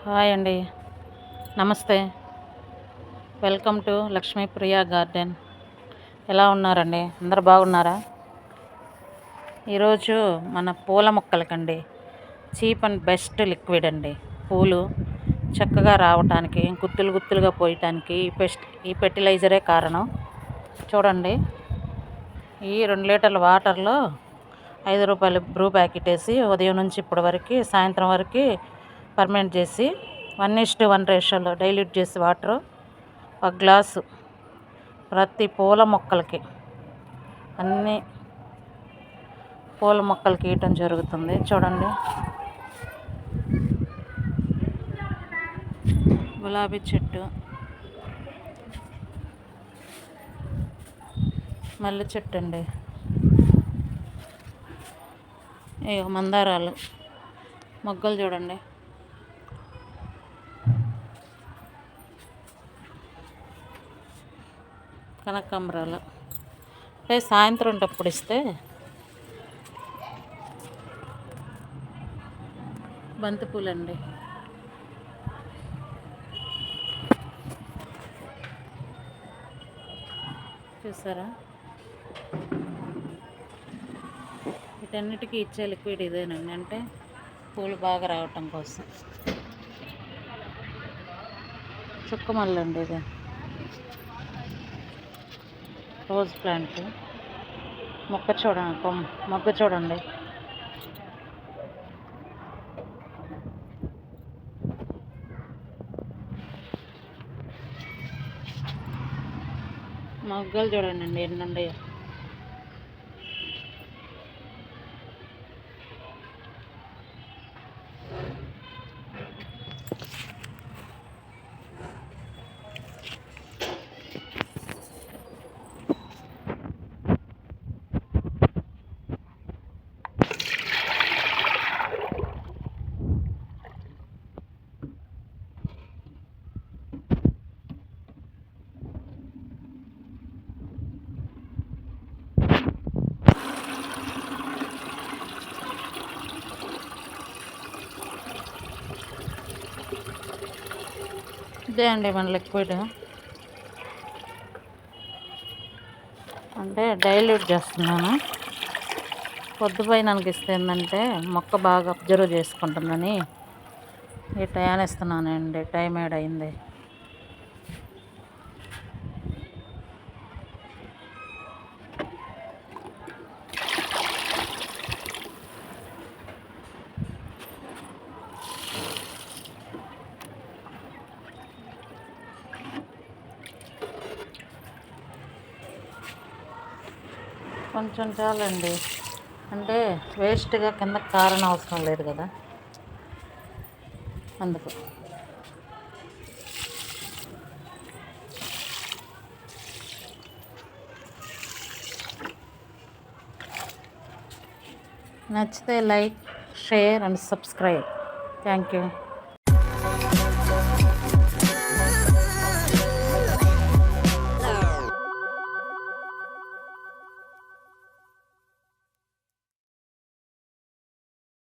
Hi అండి, నమస్తే. Welcome to Lakshmi Priya garden. ఎలా ఉన్నారండి? అందరు బాగున్నారా? ఈరోజు మన పూల మొక్కలకండి చీప్ అండ్ బెస్ట్ లిక్విడ్ అండి. పూలు చక్కగా రావటానికి, గుత్తులు గుత్తులుగా పోయటానికి ఈ ఫెర్టిలైజరే కారణం. చూడండి, ఈ 2 లీటర్ల వాటర్లో 5 రూపాయల బ్రూ ప్యాకెట్ వేసి ఉదయం నుంచి ఇప్పటి వరకు సాయంత్రం వరకు ఫర్మెంట్ చేసి 1:1 రేషియోలో డైల్యూట్ చేసి వాటర్ 1 గ్లాసు ప్రతి పూల మొక్కలకి, అన్ని పూల మొక్కలకి ఇవ్వటం జరుగుతుంది. చూడండి, గులాబీ చెట్టు, మల్లె చెట్టు అండి, మందారాలు మొగ్గలు చూడండి, కనకాంబరాలు. అంటే సాయంత్రం టప్పుడు ఇస్తే బంతిపూలండి, చూసారా? వీటన్నిటికీ ఇచ్చే లిక్విడ్ ఇదేనండి, అంటే పూలు బాగా రావటం కోసం. చుక్కమల్లి అండి, ఇది రోజ్ ప్లాంట్. మొగ్గ చూడండి, మొగ్గలు చూడండి ఎన్ని ఉన్నాయో. ఇదే అండి మన లిక్విడ్, అంటే డైల్యూట్ చేస్తున్నాను. పొద్దుపైన ఇస్తే ఏంటంటే మొక్క బాగా అబ్జర్వ్ చేసుకుంటుందని ఈ టయాన్ని ఇస్తున్నానండి. టైం ఏడ్ అయింది. కొంచెం చాలండి, అంటే వేస్ట్గా కింద కారణ అవసరం లేదు కదా, అందుకు. నచ్చితే like, share and subscribe. Thank you.